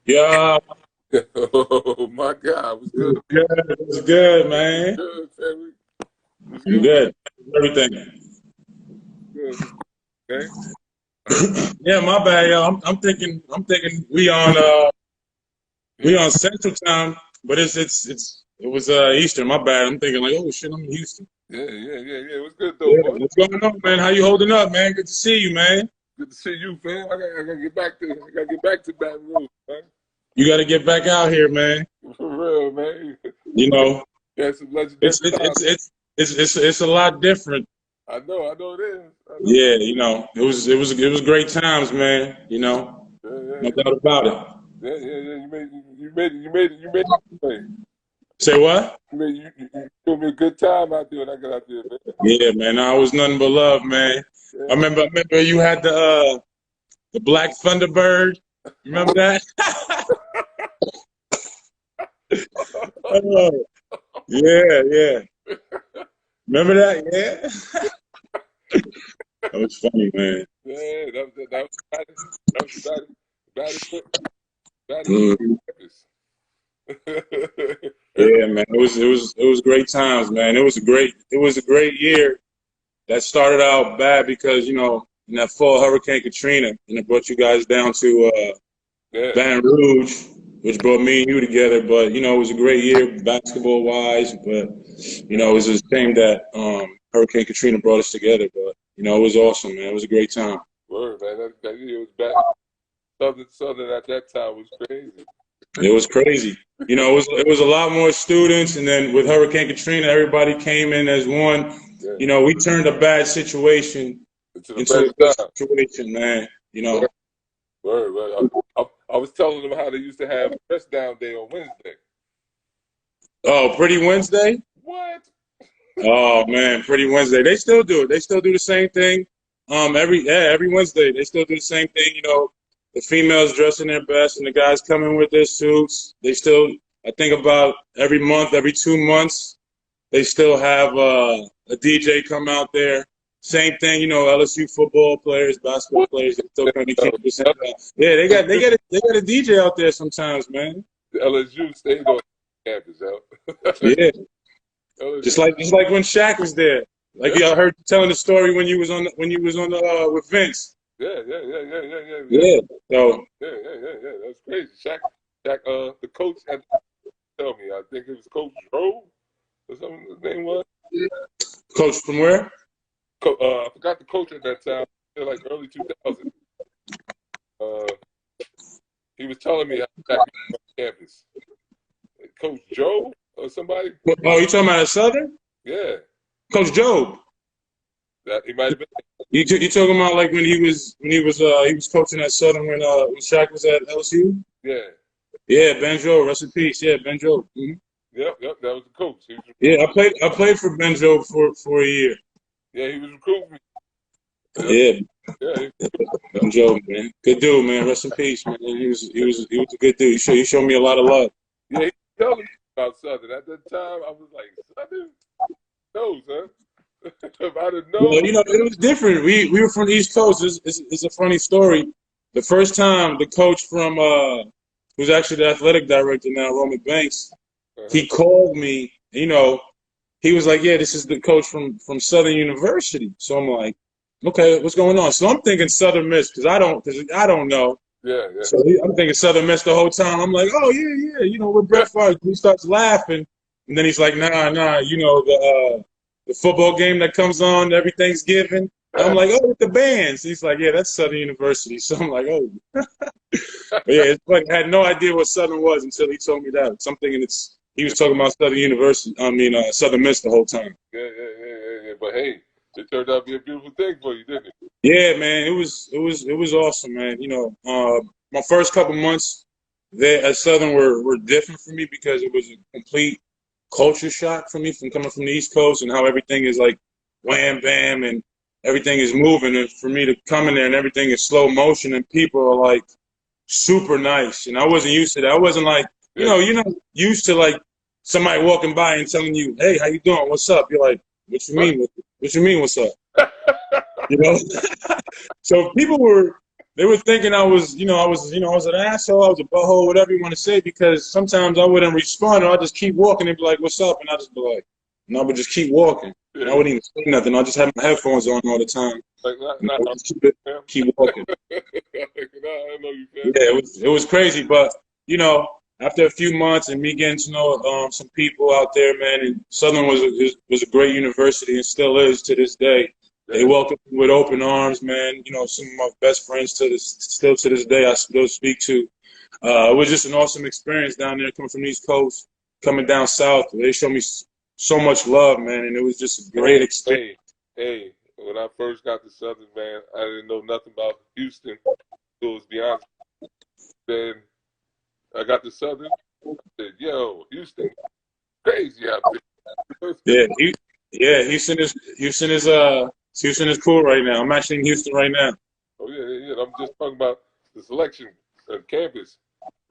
Yeah, Oh my God, what's good? it's good, man. Good, family. What's I'm good? good. Everything. Good. Okay. Yeah, my bad, yo. I'm thinking we on Central Time, but it was Eastern. My bad. I'm thinking like, oh shit, I'm in Houston. Yeah. What's good though, Yeah, boy? what's going on, man? How you holding up, man? Good to see you, man. Good to see you, fam. I gotta get back to Baton Rouge, man. You got to get back out here, man. For real, man. You know, Had some legendary it's it's times. it's it's it's a lot different. I know it is. I know. Yeah, it was great times, man. No Yeah. doubt about it. Yeah. You made it. Say what? You gave me a good time out there when I got out there, man. Yeah, man. I was nothing but love, man. I Yeah. remember you had the Black Thunderbird. Remember that? Oh, yeah. Remember that? Yeah. That was funny, man. Yeah, that was about it. That was about Mhm. it. Yeah, man. It was great times, man. It was a great year. That started out bad because in that fall Hurricane Katrina, and it brought you guys down to Yeah. Baton Rouge, which brought me and you together. But it was a great year basketball wise. But it was a shame that Hurricane Katrina brought us together. But it was awesome, man. It was a great time. Word, man. That year was back. Southern at that time was crazy. It was crazy. It was a lot more students, and then with Hurricane Katrina, everybody came in as one. Yeah. We turned a bad situation Until the into a better good time. situation, man. Word. I was telling them how they used to have press down day on Wednesday. Oh, Pretty Wednesday. What? Oh man, Pretty Wednesday. They still do it. They still do the same thing. Every Wednesday they still do the same thing. The females dressing their best and the guys coming with their suits. They still, I think about every month, every 2 months, they still have a DJ come out there. Same thing, LSU football players, basketball What? players, they still come to Uh, campus. Yeah, they got a DJ out there sometimes, man. The LSU stayed on campus, yo. Yeah. Just LSU. like just like when Shaq was there. Like Yeah. I heard you telling the story when you was on the with Vince. Yeah. Yeah. So Yeah. That's crazy. Shaq, the coach had to tell me. I think it was Coach Rowe or something. His name was. coach from where? I forgot the coach at that time. Like early 2000. Uh, he was telling me how Shaq was on campus. Coach Joe or somebody. Oh, you talking about at Southern? Yeah, Coach Job. that he might have been. You talking about like when he was coaching at Southern when Shaq was at LSU? Yeah. Yeah, Benjo, rest in peace. Yeah, Benjo. Yep. That was the coach. He was Yeah, I played for Benjo for a year. Yeah, he was recruiting me. Yep. Yeah, Yeah. Benjo, man, good dude, man. Rest in peace, man. He was a good dude. He showed me a lot of love. Yeah, he was telling me about Southern. At that time, I was like, Southern? No, son. If I'd have Well, known. it was different. We were from the East Coast. It's a funny story. The first time the coach from who's actually the athletic director now, Roman Banks, Uh-huh. he called me. He was like, "Yeah, this is the coach from Southern University." So I'm like, "Okay, what's going on?" So I'm thinking Southern Miss because I don't know. Yeah. So I'm thinking Southern Miss the whole time. I'm like, "Oh yeah, with Brett Favre." He starts laughing, and then he's like, "Nah, the football game that comes on every Thanksgiving." I'm like, "Oh, with the bands." He's like, "Yeah, that's Southern University." So I'm like, "Oh." But yeah, it's funny. I had no idea what Southern was until he told me that. So I'm thinking he was talking about Southern University. I mean, Southern Miss the whole time. Yeah. But hey, it turned out to be a beautiful thing for you, didn't it? Yeah, man, it was awesome, man. My first couple months there at Southern were different for me because it was a complete culture shock for me from coming from the East Coast and how everything is like wham bam and everything is moving. And for me to come in there and everything is slow motion and people are like super nice. And I wasn't used to that. I wasn't like, Yeah. you're not used to like somebody walking by and telling you, "Hey, how you doing? What's up?" You're like, "What you mean? What you mean? What's up?" You know. So people were they were thinking I was, I was an asshole, I was a butthole, whatever you want to say, because sometimes I wouldn't respond, or I'd just keep walking. They'd be like, "What's up?" And I'd just be like, and I would just keep walking. Yeah. And I wouldn't even say nothing. I just have my headphones on all the time. Like, keep walking. I know you can. Yeah, it was crazy, but after a few months and me getting to know some people out there, man, and Southern was a great university and still is to this day. They welcomed me with open arms, man. Some of my best friends still to this day I still speak to. It was just an awesome experience down there coming from the East Coast, coming down south. They showed me so much love, man, and it was just a great experience. Hey, when I first got to Southern, man, I didn't know nothing about Houston. It was beyond. Then I got to Southern. I said, "Yo, Houston, crazy out there." Houston is cool right now. I'm actually in Houston right now. Oh yeah. I'm just talking about the selection of campus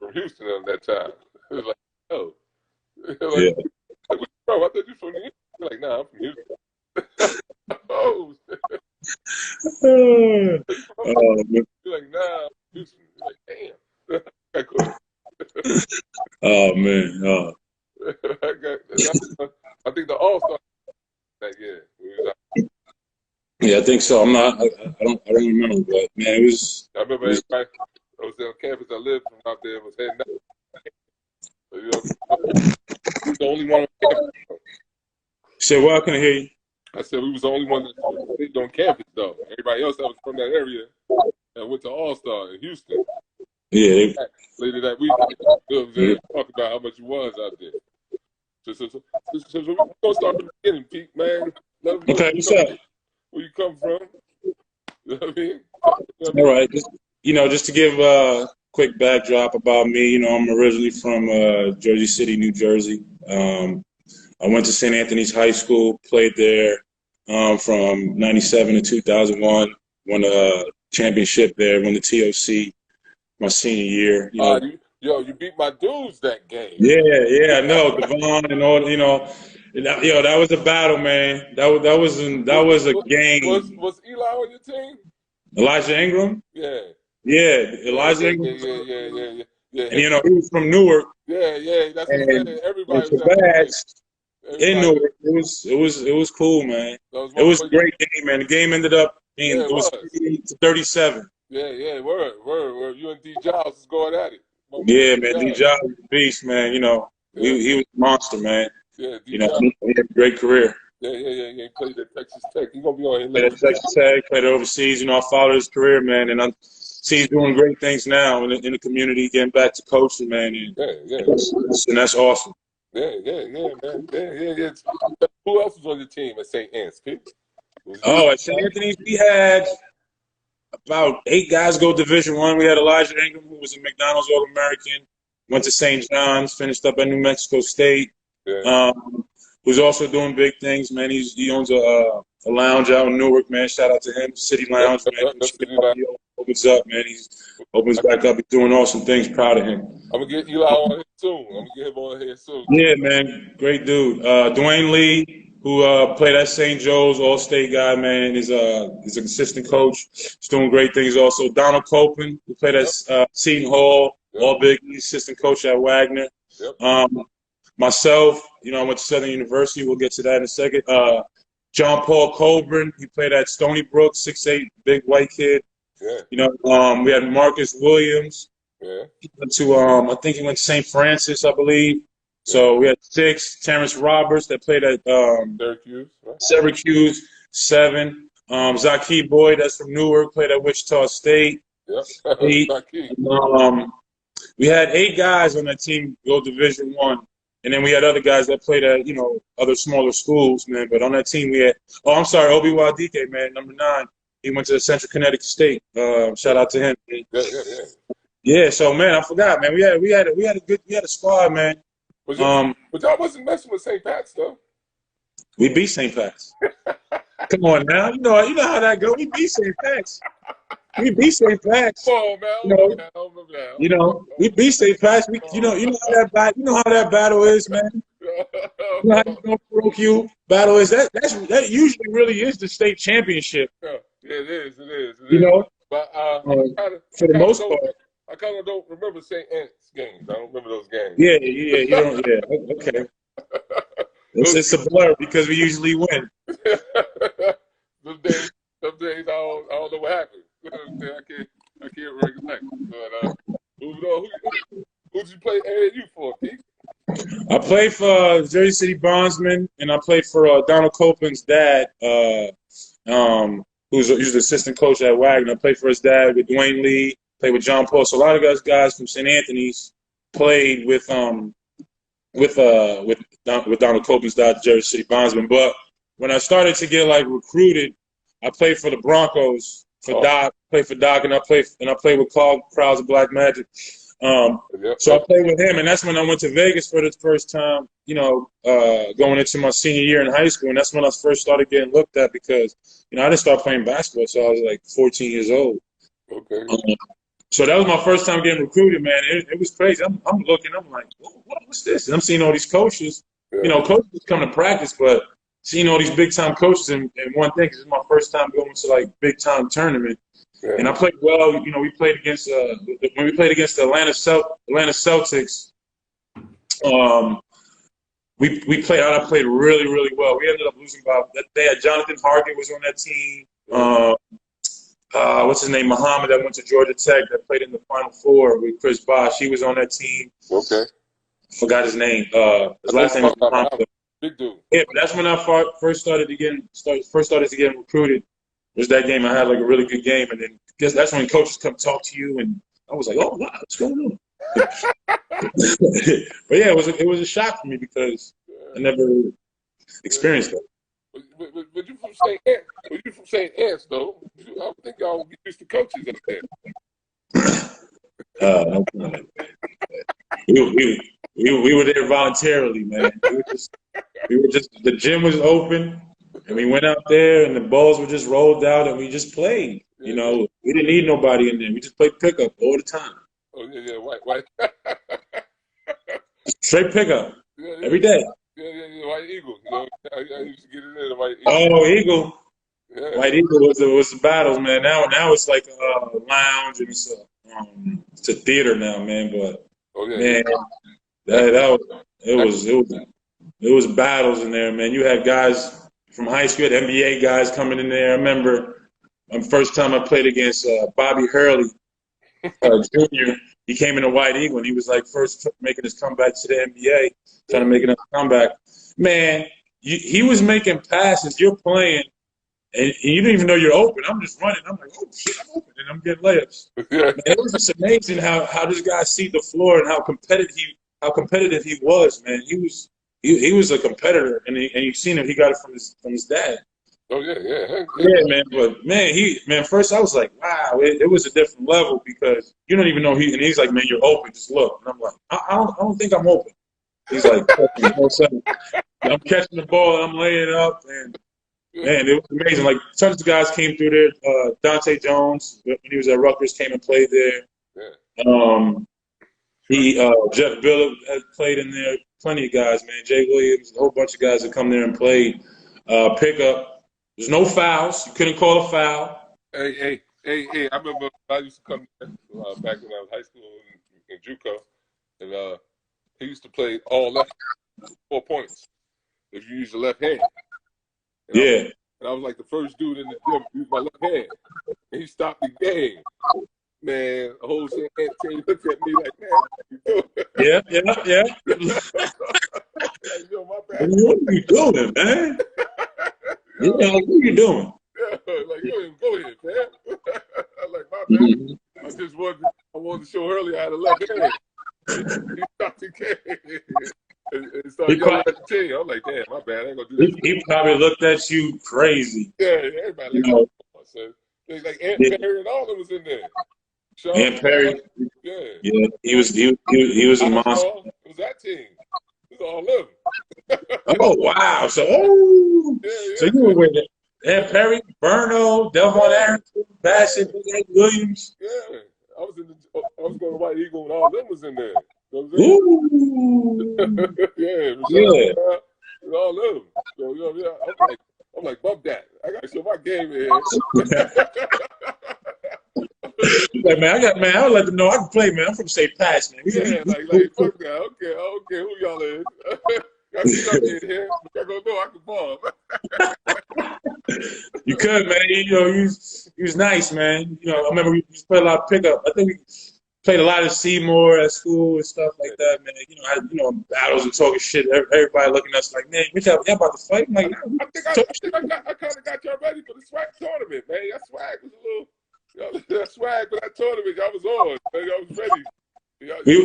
from Houston at that time. It was like, oh, like, bro, I thought you were from Houston. Like, nah, I'm from Houston. Oh, you're like, nah, Houston. You're like, damn. Oh man. I think the All-Star that year. Yeah, I think so. I don't remember, but man, it was. I remember everybody. I was on campus. I lived from out there. Was heading out. We was the only one on campus. Say, well, I couldn't hear you. I said we was the only one that lived on campus, though. Everybody else that was from that area that went to All-Star in Houston. Yeah. Later that week, talk about how much it was out there. So we're gonna start from the beginning, Pete, man. Okay, what's up? Where you come from? You know what I mean? All right, just to give a quick backdrop about me. I'm originally from Jersey City, New Jersey. I went to St. Anthony's High School, played there from '97 to 2001. Won a championship there, won the TOC my senior year. You beat my dudes that game. Yeah, I know. Devon and all, that was a battle, man. That was a game. Was Eli on your team? Elijah Ingram? Yeah. Yeah, Elijah Ingram. Yeah. And he was from Newark. Yeah. That's what I'm saying. Everybody was in Newark. It was cool, man. It was a great game, man. The game ended up being it was 38-37. Yeah, word. You and D. Giles was going at it. Yeah, man, D. Giles was a beast, man. He was a monster, man. Yeah, he had a great career. Yeah. He played at Texas Tech. He's gonna be on here later. Played at Texas Tech, played overseas. I followed his career, man, and I see he's doing great things now in the community, getting back to coaching, man. And that's awesome. Yeah, man. Yeah. Who else was on your team at St. Anne's, Pete? At St. Anthony's, we had about 8 guys go Division I. We had Elijah Ingram, who was a McDonald's All-American, went to St. John's, finished up at New Mexico State. Yeah. Who's also doing big things, man. He owns a lounge out in Newark, man. Shout out to him, City Lounge, man. He opens up, man. He opens back up. He's doing awesome things. Proud of him. I'm gonna get Eli on here soon. Yeah, man. Great dude. Dwayne Lee, who played at St. Joe's, All-State guy, man. He's an assistant coach. He's doing great things also. Donald Copeland, who played at Seton Hall, All Big East, assistant coach at Wagner. Yep. Myself, I went to Southern University. We'll get to that in a second. John Paul Colburn, he played at Stony Brook, 6'8", big white kid. Yeah. We had Marcus Williams. Yeah. He went to I think he went to St. Francis, I believe. So we had 6. Terrence Roberts that played at Syracuse, 7. Zaki Boyd, that's from Newark, played at Wichita State. Yeah. 8. We had 8 guys on that team go Division I. And then we had other guys that played at, other smaller schools, man. But on that team we had, Obi Wadike, man, number 9. He went to Central Connecticut State. Shout out to him. Yeah. Yeah, so man, I forgot, man. We had a squad, man. But y'all wasn't messing with St. Pat's though. We beat St. Pat's. Come on now, you know how that go. We beat St. Pat's. We beat St. Pat's. Oh man, we beat St. Pat's. You know how that battle is, man. You know how the parochial battle is. That usually really is the state championship. Yeah, it is. But for the most part. I kind of don't remember St. Ant's games. I don't remember those games. Yeah, you don't. Yeah, okay. It's a blur because we usually win. some days I don't know what happened. I can't recollect. But moving on. Who'd you play AAU for, Pete? I played for Jersey City Bondsman, and I played for Donald Copeland's dad, who's the assistant coach at Wagner. I played for his dad with Dwayne Lee. Played with John Paul. So a lot of those guys from St. Anthony's played with Donald Copeland's dad, Jersey City Bondsman. But when I started to get like recruited, I played for the Broncos for Doc. Played for Doc, and I played with Carl Krause of Black Magic. So I played with him, and that's when I went to Vegas for the first time. Going into my senior year in high school, and that's when I first started getting looked at because I didn't start playing basketball, so I was like 14 years old. Okay. So that was my first time getting recruited, man. It was crazy. I'm looking, I'm like, what's this? And I'm seeing all these coaches. Yeah. Coaches come to practice, but seeing all these big time coaches and one thing, because it's my first time going to like big time tournament. Yeah. And I played well. We played against when we played against the Atlanta Celtics. We played out. I played really, really well. We ended up losing by that. They had Jonathan Hargett was on that team. What's his name? Muhammad that went to Georgia Tech that played in the Final Four with Chris Bosh. He was on that team. Okay. Forgot his name. His last name was Muhammad. Big dude. Yeah, but that's when I first started to get recruited. Was that game? I had like a really good game, and then that's when coaches come talk to you, and I was like, oh wow, what's going on? But yeah, it was a shock for me because I never experienced that. But you from St. Anne's? You from St. Anne's though? I would think y'all would be used to coaches up there. We were there voluntarily, man. We were just the gym was open, and we went out there, and the balls were just rolled out, and we just played. We didn't need nobody in there. We just played pickup all the time. Oh yeah, white. Straight pickup every day. Yeah, White Eagle. I used to get in there, the White Eagle. Oh, Eagle. Yeah. White Eagle was the battles, man. Now it's like a lounge and it's a theater now, man. But man, it was battles in there, man. You had guys from high school, you had NBA guys coming in there. I remember the first time I played against Bobby Hurley, Jr. He came in a White Eagle, and he was like first making his comeback to the NBA, trying to make another comeback. Man, he was making passes. You're playing, and you don't even know you're open. I'm just running. I'm like, oh shit, I'm open, and I'm getting layups. Man, it was just amazing how this guy see the floor and how competitive he was. Man, he was a competitor, and you seen it. He got it from his dad. Oh yeah. Yeah, man. But man, first I was like, wow, it was a different level because you don't even know and he's like, man, you're open, just look. And I'm like, I don't think I'm open. He's like, I'm catching the ball and I'm laying it up, and man, it was amazing. Like tons of guys came through there. Dante Jones, when he was at Rutgers, came and played there. Yeah. Jeff Billett had played in there. Plenty of guys, man. Jay Williams, a whole bunch of guys that come there and played pickup. There's no fouls. You couldn't call a foul. Hey! I remember I used to come there, back when I was high school in JUCO, and he used to play all left 4 points if you use the left hand. And I was like the first dude in the gym to use my left hand, and he stopped the game. Man, the whole St. Ant team looked at me like, man, what you doing? Yeah. Yo, my bad. What are you doing, man? Yeah, like, what are you doing? Yeah, like, go ahead, man. I'm like, my bad. I wanted to show earlier I had a left hand. He stopped the game and started yelling at the team. I'm like, damn, my bad. I ain't gonna do this. He probably looked at you crazy. Yeah, everybody looked at me. Like Aunt Perry and all of them was in there. Aunt Perry. Yeah, he was a monster. It was that team. It was all of them. Oh wow! So so you were with Aunt Perry, Burno, Delvon Arrington, Bassett, Williams. Yeah, I was going to White Eagle and all of them was in there. Ooh. Yeah. All of them. So I'm like, bump that. I gotta show my game in here. Like, man, I would let them know I can play, man. I'm from St. Pat's, man. Yeah, like fuck that. Okay, I don't care who y'all is. Got stuck in here. I gonna know I can ball. You could, man. You know, he was nice, man. You know, I remember we used to play a lot of pickup. I think we played a lot of Seymour at school and stuff like that, man. You know, battles and talking shit. Everybody looking at us like, man, y'all about to fight? I'm like, nah, I kind of got y'all ready for the swag tournament, man. That swag was a little. That swag for that tournament, y'all was on. Y'all was ready.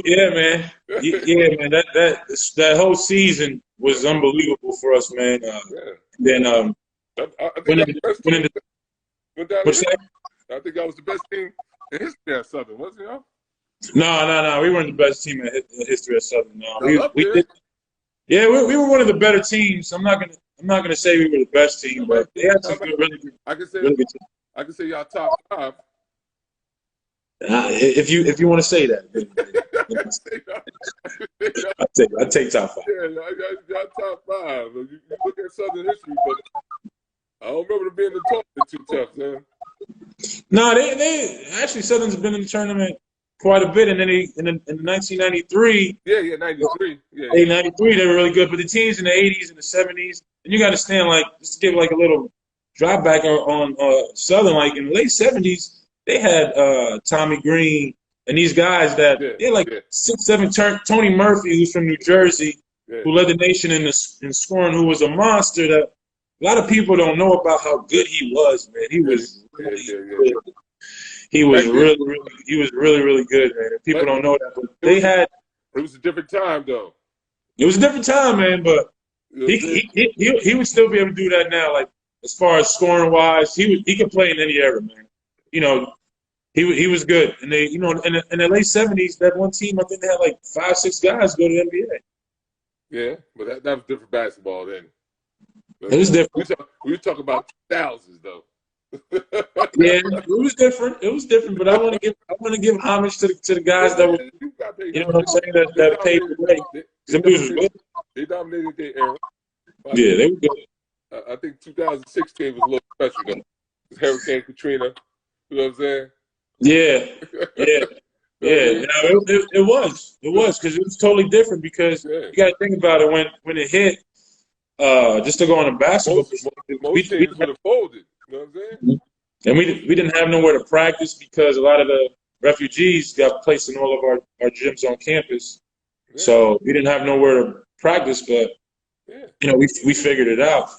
Yeah, man. Yeah, man. That whole season was unbelievable for us, man. Then I think winning that was the best team. I think that was the best team in history at Southern, wasn't it? No. We weren't the best team in history at Southern. No, we did. did. Yeah, we were one of the better teams. I'm not gonna say we were the best team, but they had some really good teams. I can say y'all top 5. If you want to say that, I take top 5. Yeah, y'all top 5. You look at Southern history, but I don't remember them being in the tournament too tough, man. No, they actually Southern's been in the tournament quite a bit, and then in 1993. Yeah, 93. Yeah, 93, they were really good. But the teams in the 80s and the 70s, and you got to stand like just to give like a little drop back on Southern, like in the late 70s, they had Tommy Green and these guys that they're like 6'7". Tony Murphy, who's from New Jersey, who led the nation in scoring, who was a monster. That a lot of people don't know about how good he was, man. He was really good. He was really good, man. And people don't know that, but it was a different time, though. It was a different time, man. But he would still be able to do that now. Like as far as scoring wise, he could play in any era, man. You know, he was good, and they, you know, in the late 70s, that one team, I think they had like 5-6 guys go to the NBA. Yeah, but that was different basketball then. It was different. We talk about thousands, though. Yeah, it was different. It was different, but I want to give homage to the guys that were, you know what I'm saying, that paved the way. Them dudes was good. They dominated their era. Yeah, they were good. I think 2016 was a little special though. Hurricane Katrina. You know what I'm saying? Yeah. It was because it was totally different because you got to think about it when it hit. Just to go on a basketball, most teams would have folded. You know what I'm saying? And we didn't have nowhere to practice because a lot of the refugees got placed in all of our gyms on campus. Yeah. So we didn't have nowhere to practice, but you know we figured it out.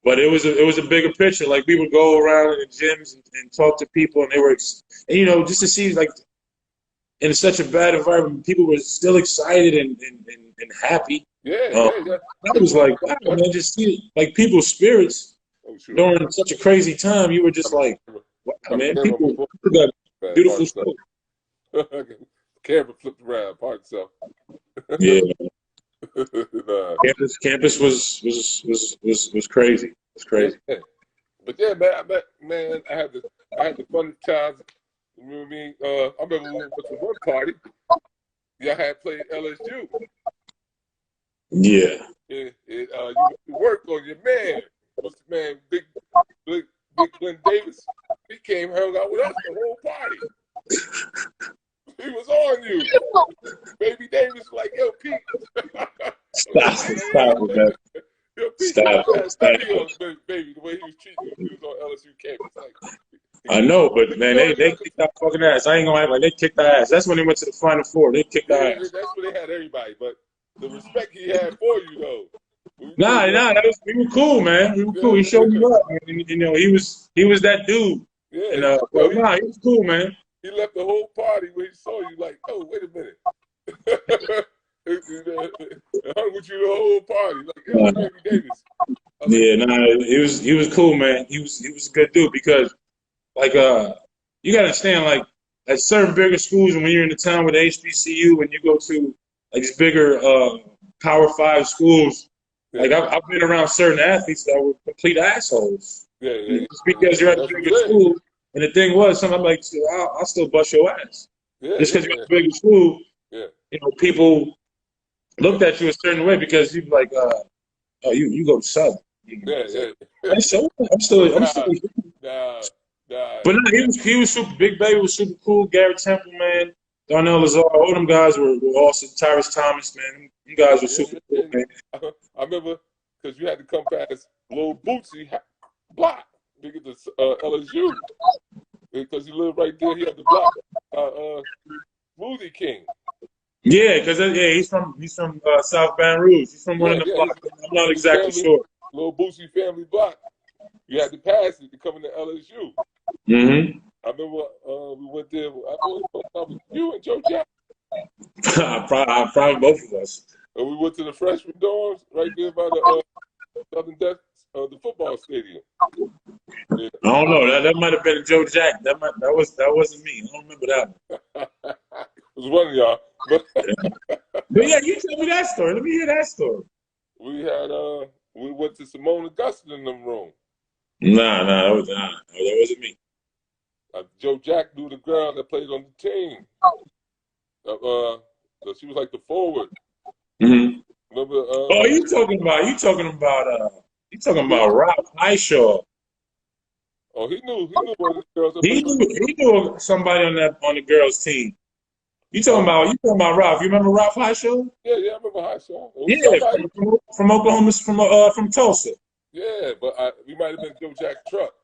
But it was a bigger picture. Like we would go around in the gyms and talk to people, and they were, and, you know, just to see like in such a bad environment, people were still excited and happy. I was like, wow, man, just see like people's spirits during such a crazy time. You were just like, wow, man, people got beautiful stuff. Camera flipped around, part itself. Yeah. Campus was crazy. It was crazy. Yeah. But yeah, man, I had the fun times. You know what I mean? I remember when we went to one party. Y'all had played LSU. Yeah. You worked on your man. What's the man? Big Glenn Davis. He came hung out with us the whole party. He was on you. Baby Davis was like, yo, Pete. Stop it, man. Yo, Pete, stop it. Baby, the way he was treating you, he was on LSU campus. Like, I know, but man, they kicked our fucking ass. I ain't gonna act like they kicked our ass. That's when they went to the Final Four. They kicked our ass. That's when they had everybody. But the respect he had for you, though. We were cool, man. We were cool. He showed me up. And, you know, he was that dude. Yeah. And, he was cool, man. He left the whole party when he saw you like, oh, wait a minute. Hung with you the whole party. Like, yo, Baby Davis. He was cool, man. He was a good dude because, like, you gotta understand, like, at certain bigger schools, and when you're in the town with HBCU, when you go to like these bigger Power 5 schools, like I've been around certain athletes that were complete assholes. Just because you're at a bigger school. And the thing was, I'm like, I'll still bust your ass. Just because you're at a bigger school, you know, people looked at you a certain way because you'd be like, oh, you go to Southern. I'm still. God. But no, he was super. Big Baby was super cool. Gary Temple, man. Darnell Lazar, all them guys were awesome. Tyrus Thomas, man. Them guys were super cool, man. I remember because you had to come past Lil Bootsy block to get to LSU because he lived right there. He had the block. Smoothie King. Yeah, because he's from South Baton Rouge. He's from one of the blocks. I'm not exactly sure. Lil Bootsy family block. You had to pass it to come into LSU. Mm-hmm. I remember we went there. I was you and Joe Jack. Probably both of us. And we went to the freshman dorms right there by the southern deck of the football stadium. Yeah. I don't know. That might have been Joe Jack. That wasn't me. I don't remember that one. It was one of y'all. But yeah, you tell me that story. Let me hear that story. We went to Simone Augustin in them room. Nah, that wasn't me. Joe Jack knew the girl that played on the team. She was like the forward. Mm-hmm. Remember? You talking about Ralph Highshaw. Oh, he knew one of the girls. He knew somebody on the girls' team. You talking about Ralph? You remember Ralph Highshaw? Yeah, I remember Highshaw. Yeah, from Oklahoma, from Tulsa. Yeah, but we might have been Joe Jack's truck.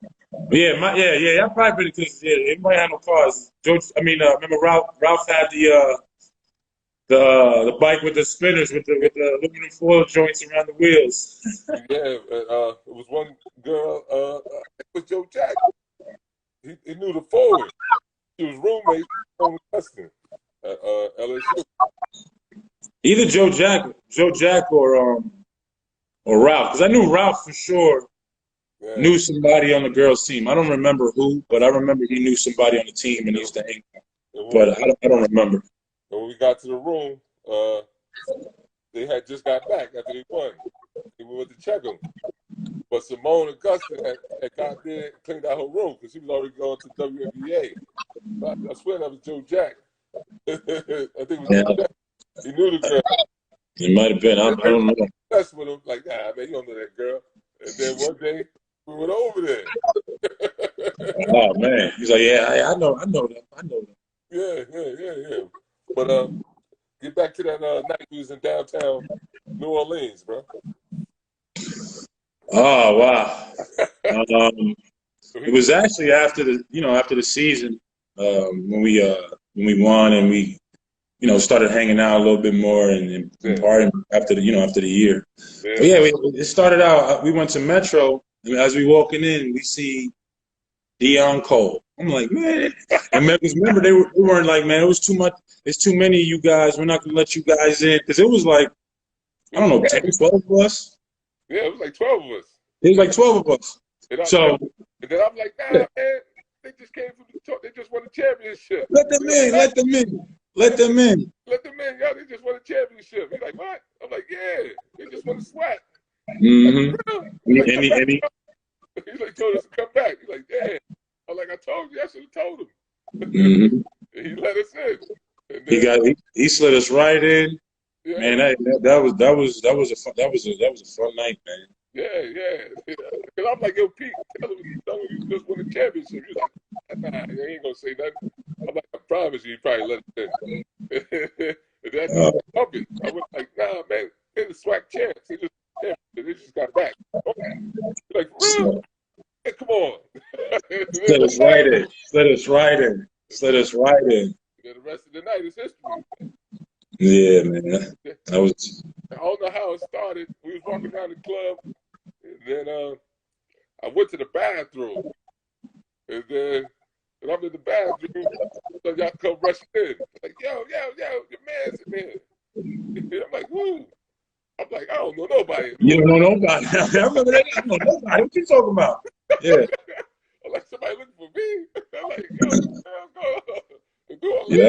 Yeah, I probably been because it might have no cars. Remember Ralph had the bike with the spinners with the aluminum foil joints around the wheels. Yeah, it was one girl. It was Joe Jack. He knew the forward. He was roommates on Weston at LSU. Either Joe Jack or Ralph, because I knew Ralph for sure. Yeah. Knew somebody on the girls' team. I don't remember who, but I remember he knew somebody on the team and he used to hang out. But I don't remember. And when we got to the room, they had just got back after they won. We went to check them. But Simone Augustin had got there and cleaned out her room because she was already going to WNBA. I swear that was Joe Jack. I think it was Joe Jack. He knew the girl. It might have been. I don't know. That's with him. Like, nah, man, you don't know that girl. And then one day, we went over there. Oh, man. He's like, yeah, I know them. Yeah. But get back to that night we was in downtown New Orleans, bro. Oh, wow. It was actually after the season when we won and we started hanging out a little bit more and partying after the year. Yeah. But yeah, it started out. We went to Metro, and as we walking in, we see Deion Cole. I'm like, man, and remember they weren't like, man, it was too much. It's too many of you guys. We're not gonna let you guys in because it was like, I don't know, 10, 12 of us. Yeah, it was like 12 of us. It was like 12 of us. And then I'm like, nah, man, they just came from the talk. They just won a championship. Let them in. Let them in. Y'all, they just won a championship. He's like, what? I'm like, yeah, they just won a SWAT. Mm-hmm. He's like, told us to come back. He's like, yeah. I'm like, I told you, I should have told him. Mm-hmm. He let us in. And then, he slid us right in. Yeah. Man, that was a fun night, man. Yeah. Because I'm like, yo, Pete, tell him you just won a championship. He's like, nah, he ain't gonna say nothing. I'm like, I promise you, he probably let us in. And that's pumping. I was like, nah, man, they're the SWAC champs. They just got back. Okay. Like, for real? Hey, come on. Slid us right in. Yeah, the rest of the night is history. Yeah, man. I don't know how it started. We was walking around the club, and then I went to the bathroom, and I'm in the bathroom, so y'all come rushing in. Like, yo, your man's in here. I'm like, who? I'm like, I don't know nobody. You don't know nobody. I remember that. I don't know nobody. What you talking about? Yeah. I'm like, somebody looking for me? I'm like, yo, let's go. Yeah.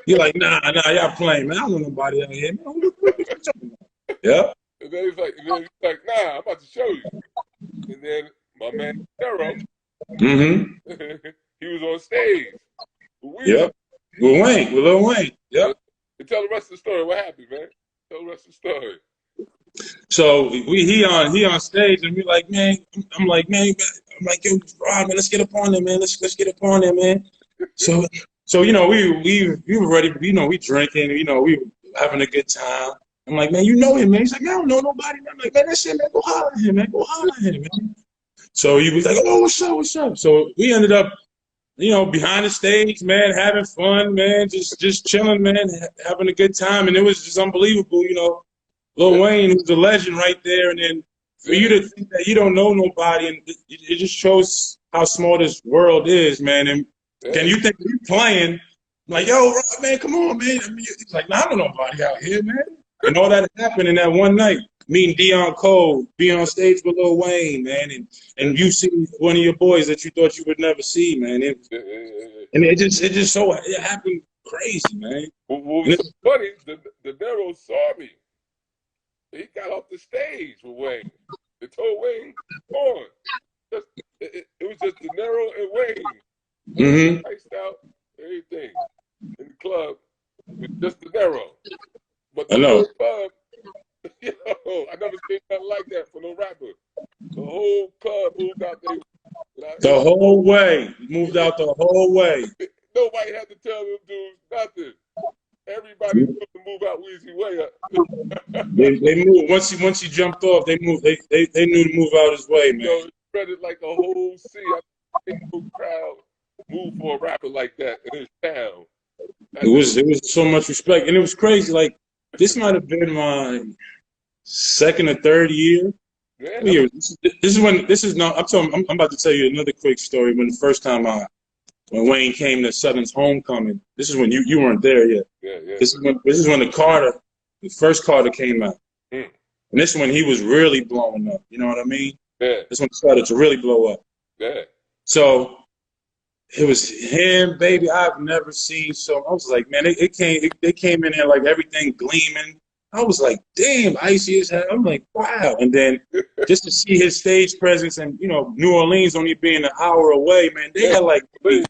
You're like, nah, y'all playing, man. I don't know nobody out here, man. What you talking about? Yeah. And then he's like, nah, I'm about to show you. And then my man Sarah, he was on stage. Yep. With Lil Wayne. Yep. And tell the rest of the story. What happened, man? Tell the rest of the story. So he on stage and we like, man, I'm like, man, I'm like, yo, Rod, man, let's get up on there, man. Let's get up on there, man. So you know, we were ready. You know, we drinking. You know, we were having a good time. I'm like, man, you know him, man. He's like, I don't know nobody. I'm like, man, that's it, man. Go holler at him, man. Go holler at him, man. So he was like, oh, what's up, what's up? So we ended up, you know, behind the stage, man, having fun, man, just chilling, man, having a good time, and it was just unbelievable, you know. Lil Wayne was a legend right there, and then for you to think that you don't know nobody, and it just shows how small this world is, man. And can you think you're playing? Like, yo, man, come on, man. I mean, it's like, nah, I don't know nobody out here, man. And all that happened in that one night. Meeting Dion Cole, being on stage with Lil Wayne, man, and you see one of your boys that you thought you would never see, man. And it just so it happened crazy, man. What was funny, the Nero saw me. He got off the stage with Wayne. They told Wayne, come on. It was just De Niro and Wayne. Iced out, everything. In the club with just De Niro. But the whole club, yo, I never seen nothing like that for no rapper. The whole club moved out there. The whole way. Moved out the whole way. Nobody had to tell them dudes nothing. Everybody knew to move out Weezy way up. they moved once he jumped off. They moved. They knew to move out his way, man. You know, it spread it like a whole sea. I think no crowd moved for a rapper like that in his town. It was so much respect, and it was crazy. Like this might have been my second or third year. Yeah. I'm about to tell you another quick story. When the first time when Wayne came to Southern's homecoming, this is when you weren't there yet. Yeah. This is when the first Carter came out. And this is when he was really blowing up. You know what I mean? Yeah. This one started to really blow up. Yeah. So it was him, baby. I've never seen so. I was like, man, they came in there like everything gleaming. I was like, damn, icy as hell. I'm like, wow. And then just to see his stage presence, and you know, New Orleans only being an hour away, man, they had like 50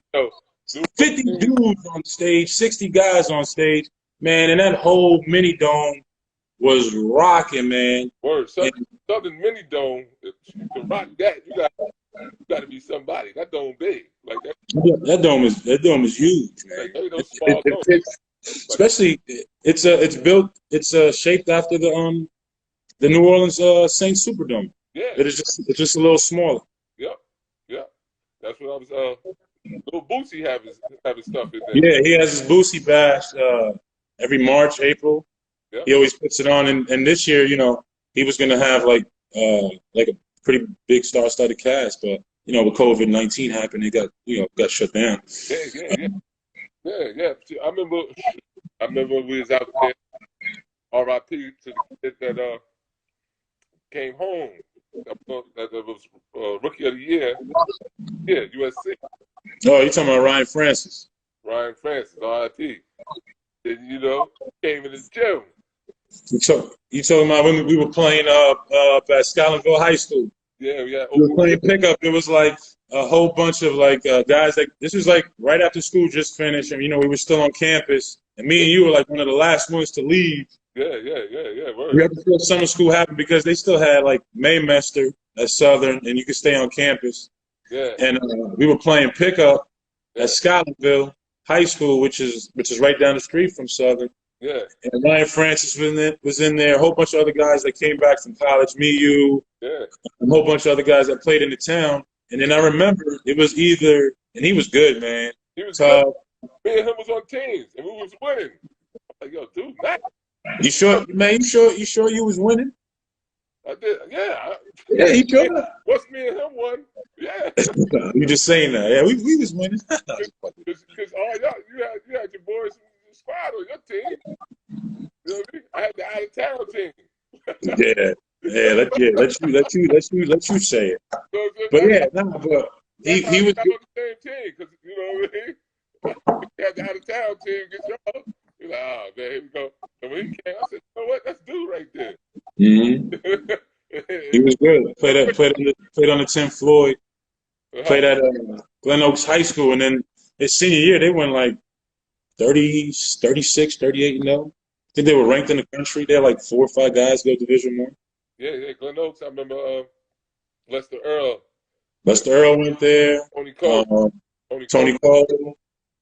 dudes on stage, 60 guys on stage, man, and that whole mini dome was rocking, man. Word, Southern mini dome. If you can rock that, you got to be somebody. That dome big, like that. That dome is huge, man. Like, especially it's shaped after the New Orleans Saints Superdome. Yeah, it's just a little smaller. Yep. That's what I was. Little Boosie have his stuff in there. Yeah, he has his Boosie bash every March, April. Yep. He always puts it on, and this year, you know, he was gonna have like a pretty big star-studded cast, but you know, with COVID-19 happened, it got shut down. Yeah. See, I remember we was out there. R.I.P. to the kid that came home. That was Rookie of the Year. Yeah, USC. Oh, you're talking about Ryan Francis. Ryan Francis, R.I.P. And, you know, came in the gym. You talking about when we were playing up at Scotlandville High School? Yeah. We were playing pickup. It was like a whole bunch of like guys. Like this was like right after school just finished, and you know we were still on campus. And me and you were like one of the last ones to leave. Yeah. Word. We had to feel summer school happened because they still had like Maymester at Southern, and you could stay on campus. Yeah. And we were playing pickup at Scotlandville High School, which is right down the street from Southern. Yeah. And Ryan Francis was in there. A whole bunch of other guys that came back from college. Me, you. Yeah. A whole bunch of other guys that played in the town. And then I remember it was either, and he was good, man. He was good. Me and him was on teams, and we was winning. I'm like, yo, dude, man. You sure, man? You sure you was winning? I did, yeah. Yeah, he sure. What's me and him won? Yeah. You just saying that? Yeah, we was winning. Because all y'all, you had your boys in the squad on your team. You know what I mean? I had the out of town team. Let you say it. But yeah, but he was on the same team because you know what I mean. He had the out of town team get y'all. He's like, oh man, here we go. And when he came, I said, you know what? That's dude right there. He was good. Played on the 10th Floyd. Played at Glen Oaks High School, and then his senior year they went like 30, 36, 38. I think they were ranked in the country. They had like 4 or 5 guys go Division I. Yeah, Glen Oaks. I remember Lester Earl Lester Earl went there. Tony Cole. Tony Cole.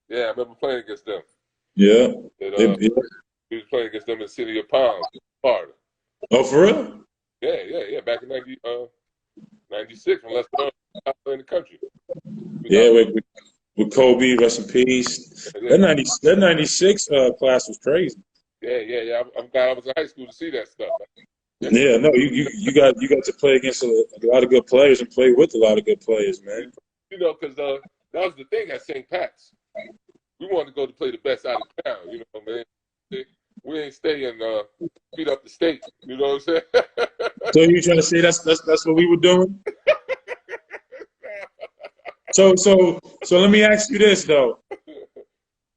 Yeah, I remember playing against them. Yeah. We was playing against them in the city of Palms, Florida. Oh, for real? Yeah. Back in 96 when Lester Earl was out in the country. Yeah, with Kobe, rest in peace. That 96 class was crazy. Yeah. I'm glad I was in high school to see that stuff. Yeah, no, you got to play against a lot of good players and play with a lot of good players, man. You know, because that was the thing at St. Pat's. We wanted to go to play the best out of town. You know, man. We ain't stay and beat up the state. You know what I'm saying? So you trying to say that's what we were doing? So let me ask you this though.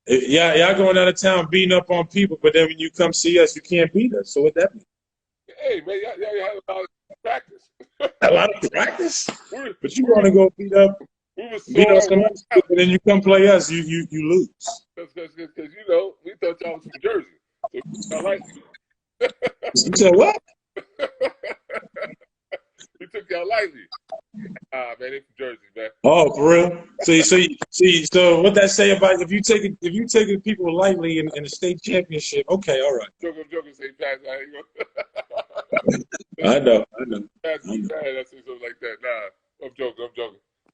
Yeah, y'all going out of town beating up on people, but then when you come see us, you can't beat us. So what that mean? Hey man, y'all had a lot of practice. A lot of practice, but you want to go beat up some other people, and then you come play us, you lose. Because you know we thought y'all was from Jersey, so y'all like you said what? We took y'all lightly. Man, they from Jersey, man. Oh, for real? So what that say about if you take people lightly in the state championship? Okay, all right. I'm joking. Say Pat, I know. Pat, I say something like that. Nah, I'm joking.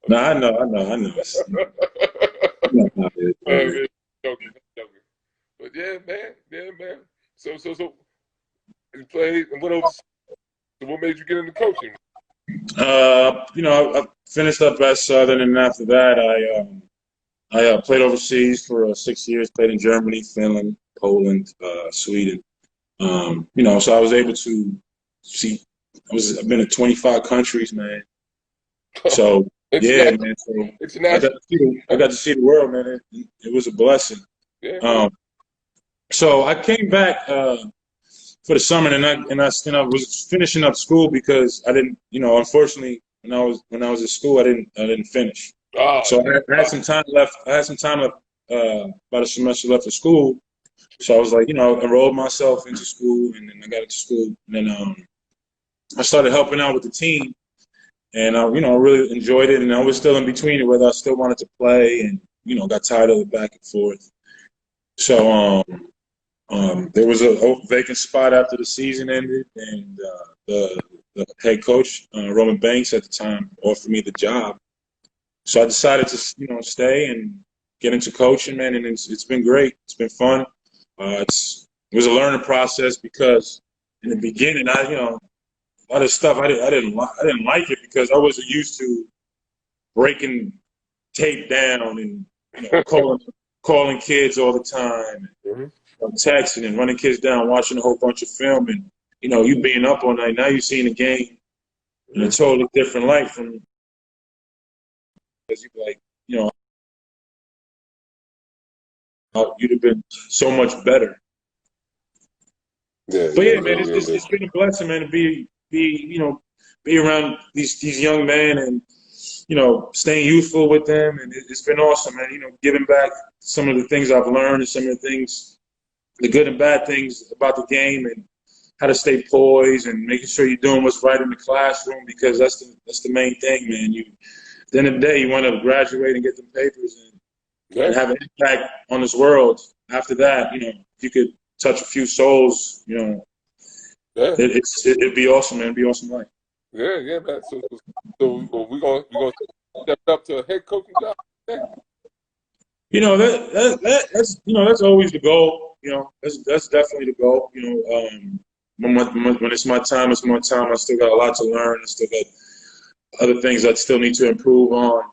No, I know. Man, joking. But yeah, man. So you played and went over. So what made you get into coaching? I finished up at Southern, and after that, I played overseas for 6 years. Played in Germany, Finland, Poland, Sweden. So I was able to see. I've been in 25 countries, man. So yeah, man. So I got to see the world, man. It was a blessing. Yeah. So I came back for the summer, and I was finishing up school because I didn't, unfortunately, when I was at school, I didn't finish. So I had some time left. About a semester left of school. So I was like, enrolled myself into school, and then I got into school, and then I started helping out with the team, and I really enjoyed it, and I was still in between it, whether I still wanted to play, and got tired of it back and forth. So there was a vacant spot after the season ended, and the head coach, Roman Banks at the time, offered me the job. So I decided to, stay and get into coaching, man, and it's been great. It's been fun. It was a learning process because in the beginning, a lot of stuff I didn't like it because I wasn't used to breaking tape down and calling kids all the time. I'm texting and running kids down, watching a whole bunch of film, and you being up all night. Now you're seeing the game in a totally different light from because you'd be like, you'd have been so much better. But yeah, man, it's been a blessing, man, to be around these young men and staying youthful with them, and it's been awesome, man. Giving back some of the things I've learned and some of the things, the good and bad things about the game, and how to stay poised and making sure you're doing what's right in the classroom, because that's the main thing, man. At the end of the day, you want to graduate and get them papers and have an impact on this world. After that, if you could touch a few souls, it'd be awesome, man. It'd be awesome life. Yeah, man. So we're gonna step up to a head coaching job. That's always the goal. That's definitely the goal. When it's my time, it's my time. I still got a lot to learn. I still got other things I still need to improve on.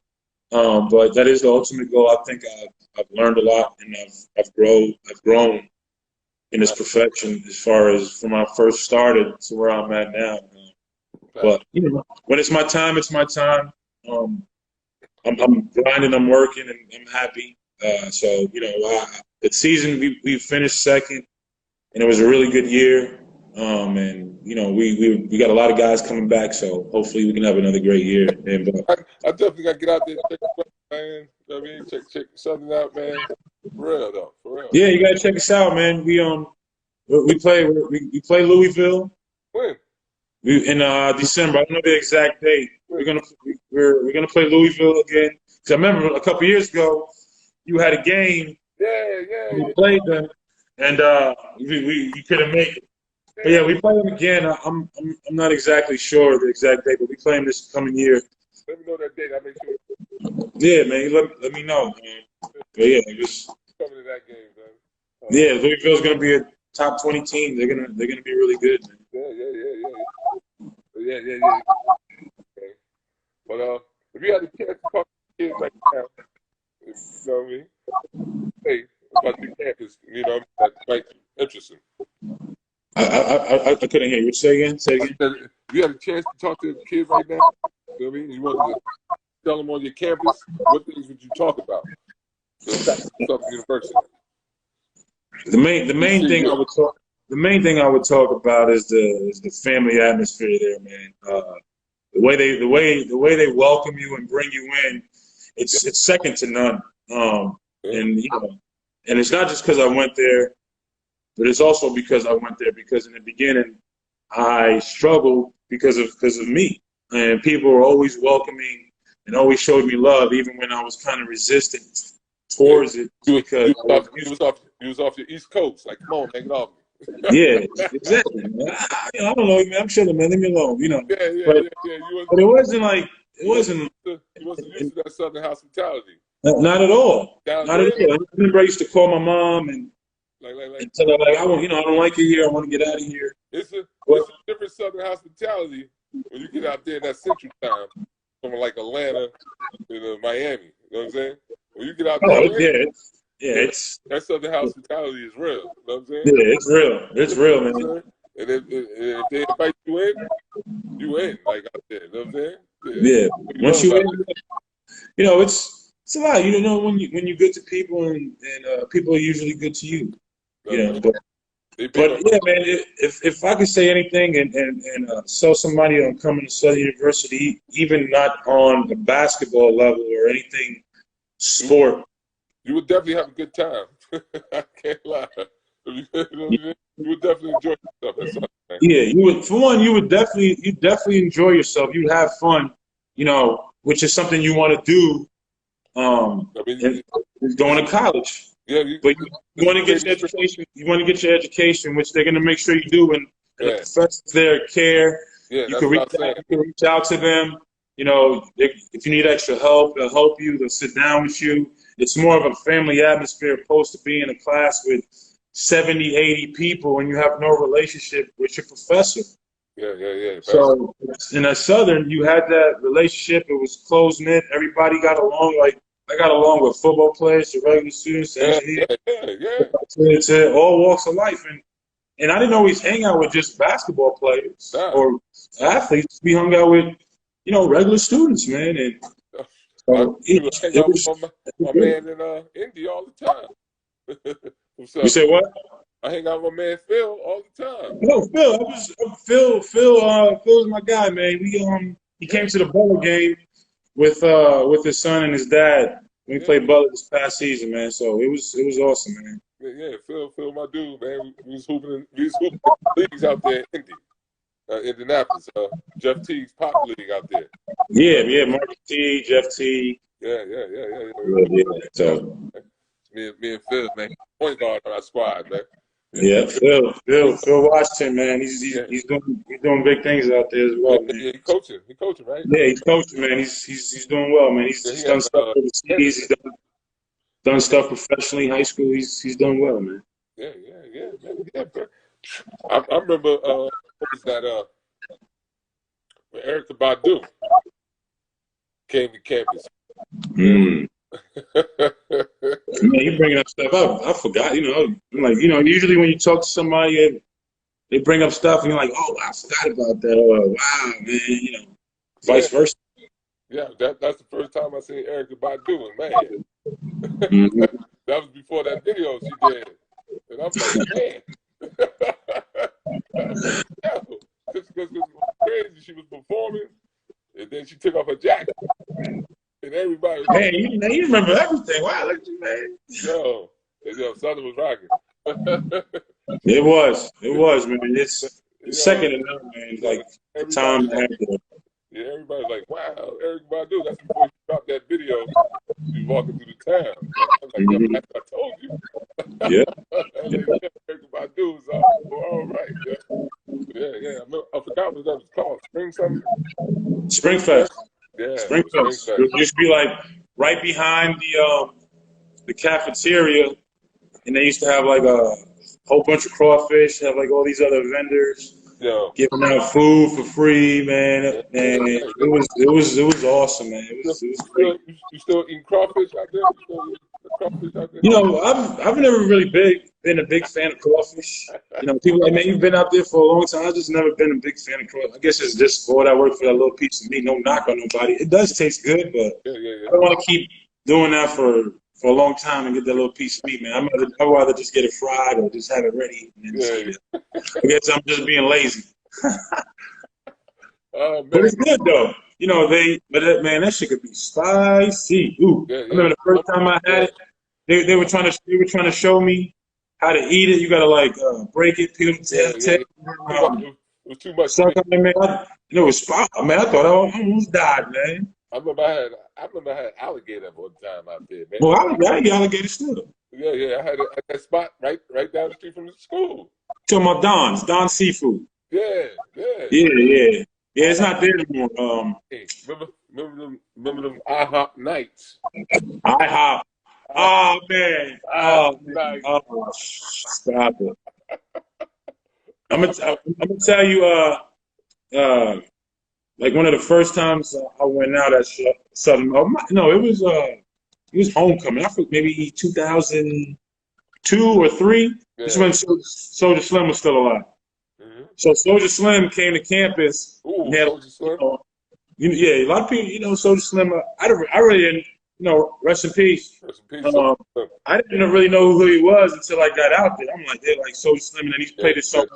But that is the ultimate goal. I think I've learned a lot, and I've grown in this profession as far as from when I first started to where I'm at now. But when it's my time, it's my time. I'm grinding, I'm working, and I'm happy. So the season we finished second, and it was a really good year. And we got a lot of guys coming back, so hopefully we can have another great year. And I definitely got to get out there and check the man. I mean, check something out, man. For real. Yeah, you gotta check us out, man. We play Louisville. When? in December. I don't know the exact date. We're gonna play Louisville again. 'Cause I remember a couple years ago, you had a game. We played them, and we couldn't make it. But yeah, we play them again. I'm not exactly sure the exact date, but we play them this coming year. Let me know that date. I'll make sure. Yeah, man. Let me know, man. But yeah, just Coming to that game, man. yeah, Louisville's gonna be a top 20 team. They're gonna be really good, man. Yeah. Okay. But if you had a chance to talk to kids right now, you know what I mean? Hey, about the campus, you know, that might be interesting. I couldn't hear you. Say again. If you had a chance to talk to a kid right now, you know what I mean? You wanted to tell them on your campus, what things would you talk about? University. The main thing I would talk about is the family atmosphere there, man. The way they welcome you and bring you in, it's second to none. And you know, and it's not just because I went there, but it's also because I went there because in the beginning I struggled because of me, and people were always welcoming and always showed me love, even when I was kind of resistant towards it. Because you was off your East Coast, like, come on, man, get off me. Yeah, exactly. I don't know, man. I'm chilling, man. Leave me alone, you know. But it wasn't like it wasn't. You wasn't used to that Southern hospitality. Not at all. Not at all. I remember I used to call my mom and tell her like I don't like it here. I want to get out of here. It's a different Southern hospitality when you get out there in that Central Time, from like Atlanta to Miami. You know what I'm saying? When you get out there, it's that Southern hospitality is real. You know what I'm saying? Yeah, it's real. It's real, man. And if they invite you in, like out there. You know what I'm saying? Yeah. Once you in, you know, it's a lot. You know, when you're good to people and people are usually good to you. You know, but yeah, man. If I could say anything and sell somebody on coming to Southern University, even not on the basketball level or anything sport, you would definitely have a good time. I can't lie. You would definitely enjoy yourself. Yeah, you would. For one, you definitely enjoy yourself. You'd have fun, you know, which is something you want to do. Going to college. Yeah, but you want to get your education. You want to get your education, which they're going to make sure you do, and the professors there care. Yeah, you can reach out to them. You know, if you need extra help, they'll help you. They'll sit down with you. It's more of a family atmosphere opposed to being in a class with 70, 80 people and you have no relationship with your professor. Yeah. So in a Southern, you had that relationship. It was close-knit. Everybody got along. Like, I got along with football players, to regular students, engineers, to all walks of life. And I didn't always hang out with just basketball players or athletes. We hung out with, you know, regular students, man. And so it was my man in Indy all the time. You say what? I hang out with my man Phil all the time. No, Phil. Phil's my guy, man. He came to the Butler game with his son and his dad. We played Butler this past season, man. So it was awesome, man. Yeah, Phil, my dude, man. We was hooping leagues out there in Indy. Indianapolis, Jeff Teague's Pop League out there. Yeah, Mark T, Jeff T. Yeah. So me and Phil, man, point guard on our squad, man. Yeah, Phil Washington, man. He's doing big things out there as well, man. Yeah, he's coaching, right? Yeah, he's coaching, man. He's doing well, man. He's done stuff overseas. He's done stuff professionally, high school. He's done well, man. Yeah, man. I remember what was that? When Erykah Badu came to campus. Man, you bringing up stuff up. I forgot. You know, like, you know, usually when you talk to somebody and they bring up stuff and you're like, oh, I forgot about that. Or wow, man, you know, vice versa. Yeah, that's the first time I seen Erykah Badu, and man, that was before that video she did, and I'm like, man. Because it was crazy. She was performing, and then she took off her jacket, and everybody was man, you remember everything. Wow, look at you, man. Yo, Southern was rocking. It was, man. second to none, man. Like the time I had to. Yeah, everybody's like, wow, Eric Badu. That's before he dropped that video. He was walking through the town. I was like, I told you. Yeah. Like, Eric Badu was all right. Yeah. I forgot what that was called. Spring something? Springfest. Yeah. Springfest. It used to be like right behind the cafeteria, and they used to have like a whole bunch of crawfish. Have like all these other vendors. Yeah. Giving out food for free, man. It was awesome, man. It was great. You still eating crawfish out there? You still eating crawfish out there? You know, I've never really been a big fan of crawfish. You know, people like, man, you've been out there for a long time. I've just never been a big fan of crawfish. I guess it's just for that work for that little piece of meat. No knock on nobody. It does taste good, but I don't want to keep doing that for a long time and get that little piece of meat, man. I'd rather just get it fried or just have it ready. And I guess I'm just being lazy. But it's good though. You know, man, that shit could be spicy. Ooh. I remember the first time I had it, they were trying to show me how to eat it. You gotta like break it, peel the tail. It was too much. Man, it was spicy. Man, I thought I almost died, man. I remember I had alligator one time out there, man. Well, I eat alligator still. Yeah. I had that spot right down the street from the school. Talking about Don's Seafood. Yeah. Yeah, it's not there anymore. Hey, remember them IHOP nights? IHOP. Oh man. Nice. Oh, stop it. I'm gonna tell you. Like one of the first times I went out at Southern. No, it was homecoming. I think maybe 2002 or 3. Yeah. This when Soulja Slim was still alive. Mm-hmm. So Soulja Slim came to campus. Ooh, Soulja Slim. A lot of people, Soulja Slim. I really didn't, rest in peace. Rest in peace. I didn't really know who he was until I got out there. I'm like, they're like Soulja Slim, and then he played this song.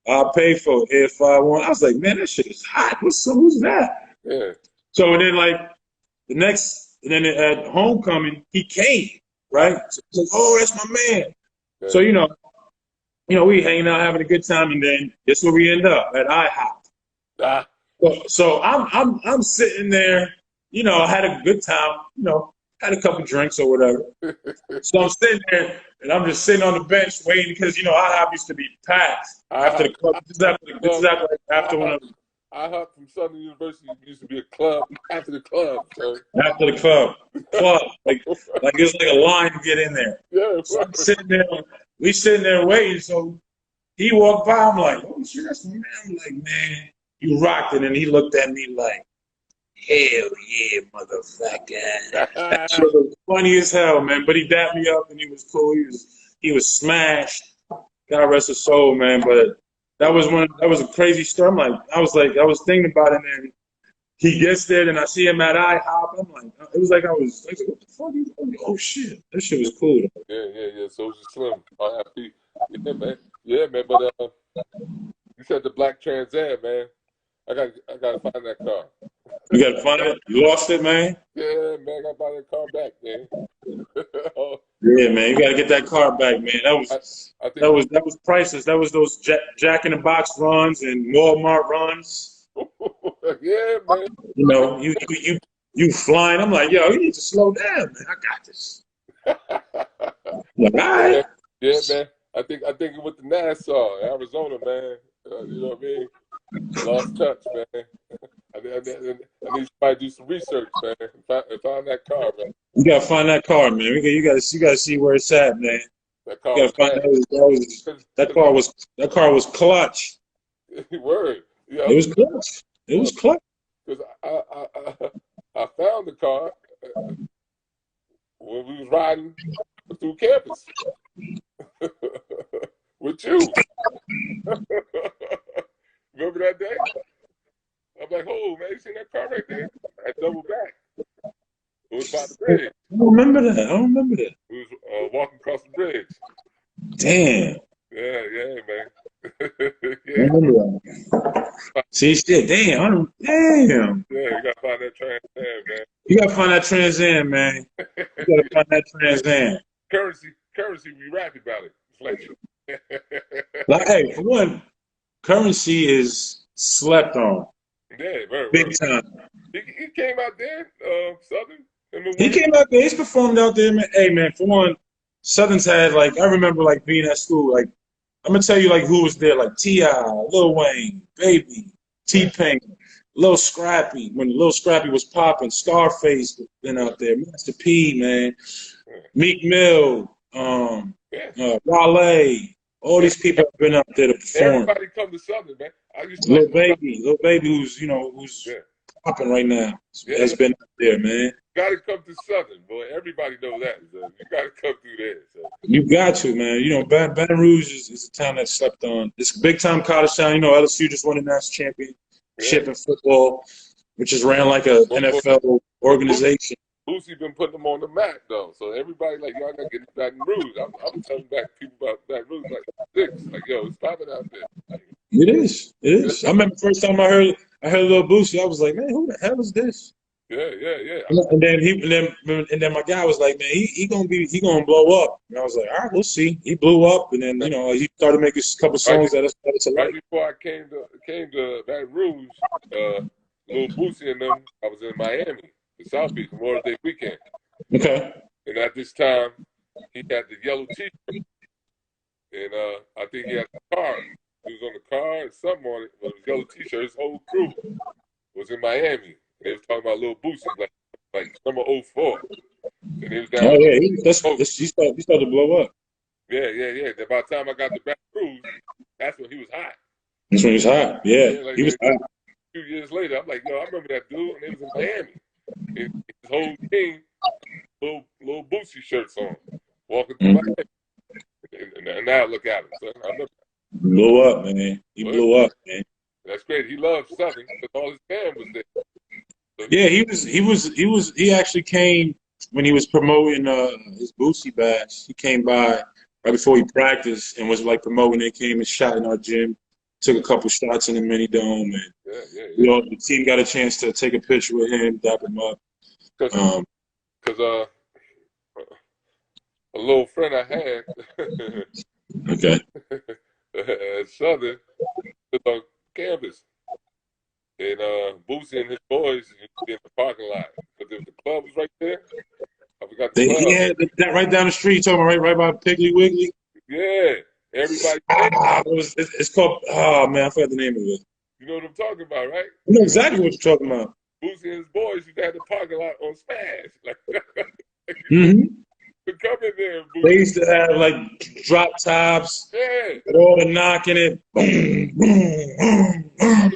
I'll pay for it if I want. I was like, man, that shit is hot. Who's that? Yeah. So and then at homecoming, he came, right? So it's like, oh, that's my man. Yeah. So we hanging out, having a good time, and then guess where we end up at IHOP. So I'm sitting there, I had a good time, had a couple drinks or whatever. So I'm sitting there, and I'm just sitting on the bench waiting because IHOP used to be packed after the club. This is after one of them. IHOP from Southern University used to be a club after the club. So. After the club, like it's like a line to get in there. Yeah, so I'm sitting there. We sitting there waiting. So he walked by. I'm like, oh shit, that's my man. I'm like, man, you rocked it. And he looked at me like, hell yeah, motherfucker. That shit was funny as hell, man. But he dapped me up and he was cool. He was smashed. God rest his soul, man. But that was a crazy story. I was thinking about it, and he gets there, and I see him at IHOP. I'm like, it was like I was like, what the fuck? Oh shit, that shit was cool. Yeah. Soulja Slim, RIP. Yeah, man. But you said the black Trans Am, man. I gotta find that car. You gotta find it. You lost it, man. Yeah, man. I gotta buy that car back, man. Yeah, man. You gotta get that car back, man. That was priceless. That was those Jack in the Box runs and Walmart runs. Yeah, man. You flying. I'm like, yo, you need to slow down, man. I got this. Like, all right. Yeah, man. I think with the Nassau, Arizona, man. You know what I mean? Lost touch, man. I need to do some research, man. Find that car, man. You gotta find that car, man. You gotta see where it's at, man. That car. That car was clutch. Word. It was clutch. It was clutch. Because I found the car when we was riding through campus with you. Remember that day? I'm like, oh, man, you seen that car right there? I double back. It was by the bridge. I don't remember that. We was walking across the bridge. Damn. Yeah, man. Yeah. I remember that. See, shit, damn. Yeah, you gotta find that Trans Am, man. You gotta find that Trans Am, man. You gotta find that Trans Am. Currency, we rap about it. Like, hey, for one, Currency is slept on. Yeah, very, Big very. time. He came out there, Southern, in the He winter. came out there. He's performed out there, man. Hey, man, for one, Southern's had, like, I remember, like, being at school. Like, I'm going to tell you, like, who was there. Like, T.I., Lil Wayne, Baby, Yeah, T-Pain, Lil Scrappy. When Lil Scrappy was popping, Scarface been out there. Master P, man. yeah, Meek Mill, yeah. Wale. All Yeah. these people have been out there to perform. Everybody come to Southern, man. I used to like, Lil Baby, who's yeah, popping right now, yeah, has yeah. been out there, man. Got to come to Southern, boy. Everybody knows that. So you got to come through there. So. You got to, man. You know, Baton Rouge is a town that slept on. It's a big time college town. You know, LSU just won a national Yeah. championship in football, which is ran like a NFL organization. Boosie been putting them on the map, though. So everybody like, y'all got to get to Baton Rouge. I'm telling people about Baton Rouge like six. Like, yo, it's popping out there. Like, It is. It is. I remember the first time I heard Lil Boosie, I was like, man, who the hell is this? yeah, yeah, yeah. And then my guy was like, man, he gonna blow up. And I was like, all right, we'll see. He blew up, and then he started making a couple songs that I started to Right like. before I came to Baton Rouge, Lil Boosie and them, I was in Miami, the South Beach, Memorial Day weekend. Okay. And at this time, he had the yellow T-shirt, and I think he had the car. He was on the car and something on it, but it was yellow T-shirt. His whole crew was in Miami. They was talking about Lil Boosie, like number 04. And he was down. Oh yeah, he started to blow up. Yeah, yeah, yeah. Then by the time I got to Baton Rouge, that's when he was hot. That's when he was hot. Yeah, Like, he was hot. A few years later, I'm like, yo, I remember that dude, and he was in Miami. And his whole team, little Boosie shirts on, walking through Miami. And now look at him. So I remember. Blew up, man. He blew up, man. That's great. He loved Southern because all his fam was there. So Yeah, he actually came when he was promoting his Boosie bash. He came by right before he practiced and was like promoting it, came and shot in our gym, took a couple shots in the mini dome, and the team got a chance to take a picture with him, dap him up. Because a little friend I had Okay. at Southern was on campus. And Boosie and his boys used to be in the parking lot. But the club was right there. I forgot the club. Yeah, that right down the street, talking about right by Piggly Wiggly. Yeah. Everybody. It's called, oh man, I forgot the name of it. You know what I'm talking about, right? I know exactly what you're talking about. Boosie and his boys used to have the parking lot on smash. Like, to come in there, Boosie. They used to have like drop tops. Yeah. With all the knocking it. Boom, boom, boom, boom.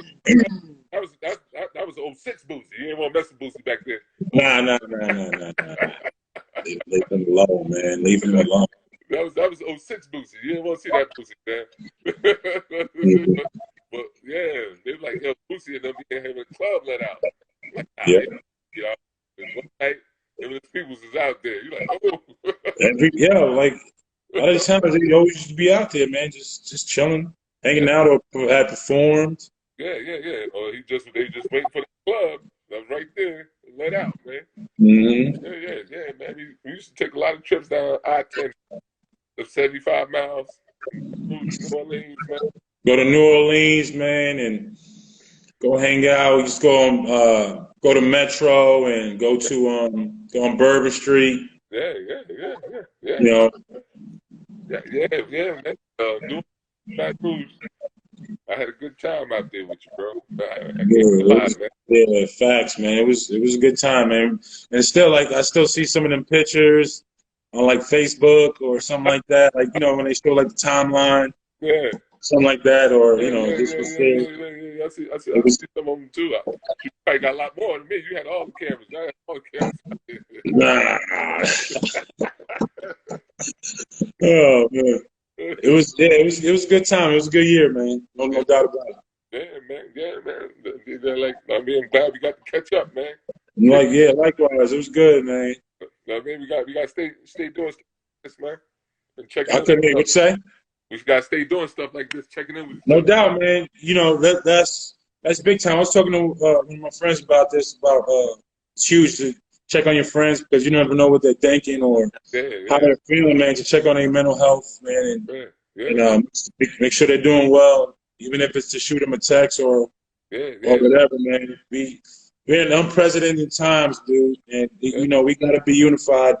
That was 06 Boosie. You didn't want to mess with Boosie back then. Nah. Leave him alone, man. Leave him alone. That was 06 Boosie. You didn't want to see that Boosie, man. But yeah, they were like, yo, Boosie and them being having a club let out. Like, Yeah. One night, and the people was out there. You're like, oh. Like a lot of the times they always used to be out there, man, just chilling, hanging out, or had performed. Yeah. Or they just waiting for the club that was right there, let out, man. Mm-hmm. Yeah, man. We used to take a lot of trips down I-10, the 75 miles, New Orleans, man. Go to New Orleans, man, and go hang out. We just go to Metro and go on Bourbon Street. Yeah. You know. Yeah, man. New Baton Rouge. I had a good time out there with you, bro. Yeah, facts, man. It was a good time, man. And still, like, I still see some of them pictures on like Facebook or something like that. Like, when they show like the timeline. Yeah. Something like that, or I see some of them too. You probably got a lot more than me. You had all the cameras. I had all the cameras. Oh man, it was a good time. It was a good year, man. No doubt about it. Yeah, man. Like, I'm glad we got to catch up, man. Like, yeah, likewise. It was good, man. Now, man, we got to stay doing this, man. And check. I couldn't hear what you say. We gotta stay doing stuff like this, checking in with No doubt, man. That's big time. I was talking to one of my friends about this. It's huge to check on your friends because you never know what they're thinking or how they're feeling, man. To check on their mental health, man, and make sure they're doing well. even if it's to shoot them a text or Yeah, whatever, man. We're in unprecedented times, dude, and you know we gotta be unified.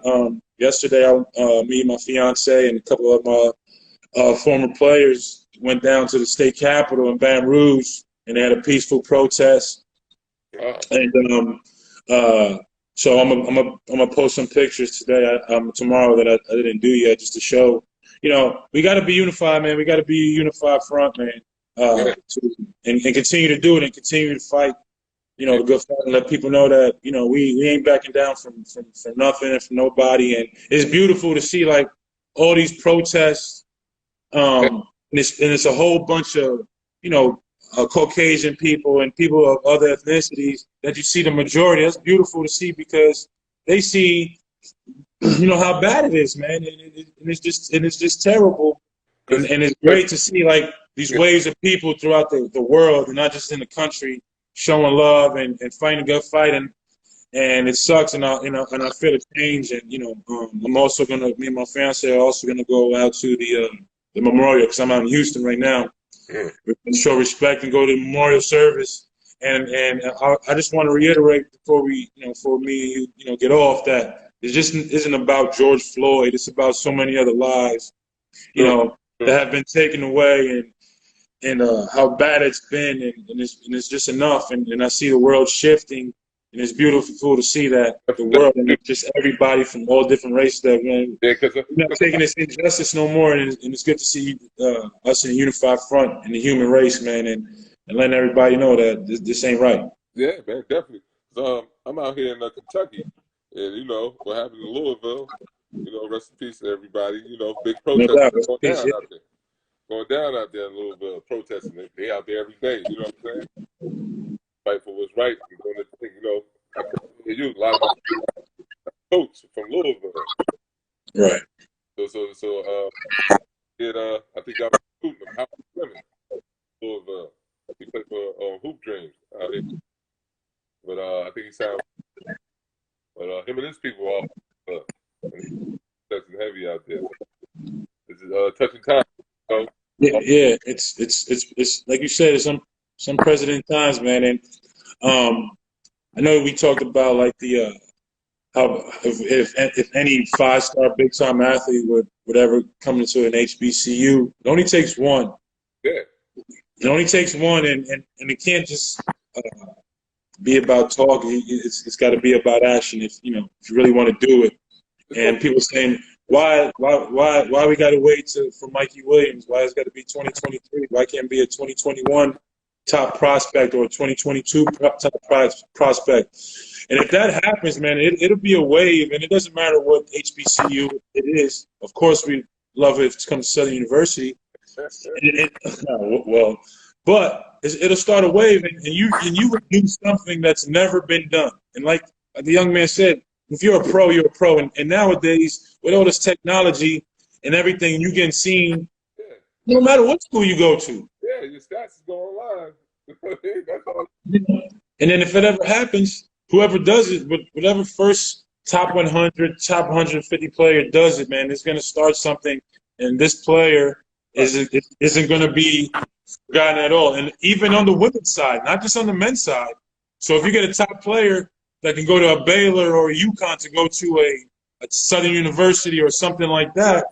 Yesterday, me and my fiance and a couple of my former players went down to the state capitol in Baton Rouge, and they had a peaceful protest. And so I'm gonna post some pictures today, tomorrow that I didn't do yet, just to show. You know, we got to be unified, man. We got to be a unified front, man, and continue to do it and continue to fight. You know, the good fight, and let people know that we ain't backing down from nothing and from nobody. And it's beautiful to see like all these protests. And it's a whole bunch of Caucasian people and people of other ethnicities that you see the majority. That's beautiful to see because they see, how bad it is, man, and it's just terrible. And it's great to see like these waves of people throughout the world, and not just in the country, showing love and fighting a good fight. And it sucks, and I feel a change. And I'm also me and my fiance are also gonna go out to the memorial because I'm out in Houston right now. We're gonna show respect and go to the memorial service. And I just want to reiterate before me and you get off that it just isn't about George Floyd. It's about so many other lives, that have been taken away, and how bad it's been, and it's just enough. And I see the world shifting, and it's beautiful to see that the world, and it's just everybody from all different races that, man, we're not taking this injustice no more. And it's good to see us in a unified front in the human race, man, and letting everybody know that this ain't right. Yeah, man, definitely. So, I'm out here in Kentucky, and what happened in Louisville. Rest in peace to everybody. Big protests going down out there in Louisville, protesting. They out there every day. You know what I'm saying? Fight for what's right. And doing the thing. A lot of my coach from Louisville. Right. So I think I was recruiting him, Howard Clemens, Louisville. He played for Hoop Dreams out here. But I think he signed. But him and his people are touching heavy out there. This is touching time. Yeah. It's like you said. It's some president times, man. And I know we talked about like the how if any 5-star big time athlete would ever come into an HBCU, it only takes one. Yeah. It only takes one, and it can't just be about talk. It's got to be about action. If you really want to do it. And people saying why we got to wait for Mikey Williams? Why it's got to be 2023? Why can't it be a 2021 top prospect or a 2022 top prospect? And if that happens, man, it'll be a wave. And it doesn't matter what HBCU it is. Of course, we love it if it comes to Southern University. But it'll start a wave, and you would do something that's never been done. And like the young man said, if you're a pro, you're a pro. And nowadays, with all this technology and everything, you can see no matter what school you go to. Yeah, your stats is going live. That's all. And then if it ever happens, whoever does it, whatever first top 100, top 150 player does it, man, it's going to start something. And this player isn't going to be forgotten at all. And even on the women's side, not just on the men's side. So if you get a top player that can go to a Baylor or a UConn to go to a Southern University or something like that,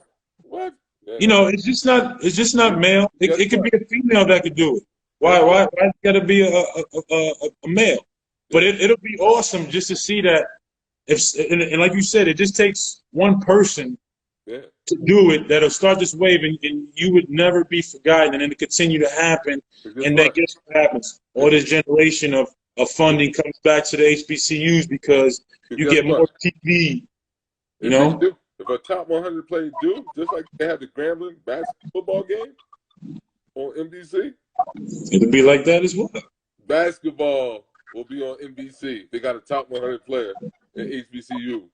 what? It's just not male. It could be a female that could do it. Why it got to be a male? But it'll be awesome just to see that. And like you said, it just takes one person to do it that'll start this wave, and you would never be forgotten, and then it continue to happen. And then guess what happens? All this generation of funding comes back to the HBCUs because you get more TV. If a top 100 player do, just like they have the Grambling basketball game on NBC, it'll be like that as well. Basketball will be on NBC. They got a top 100 player in HBCU.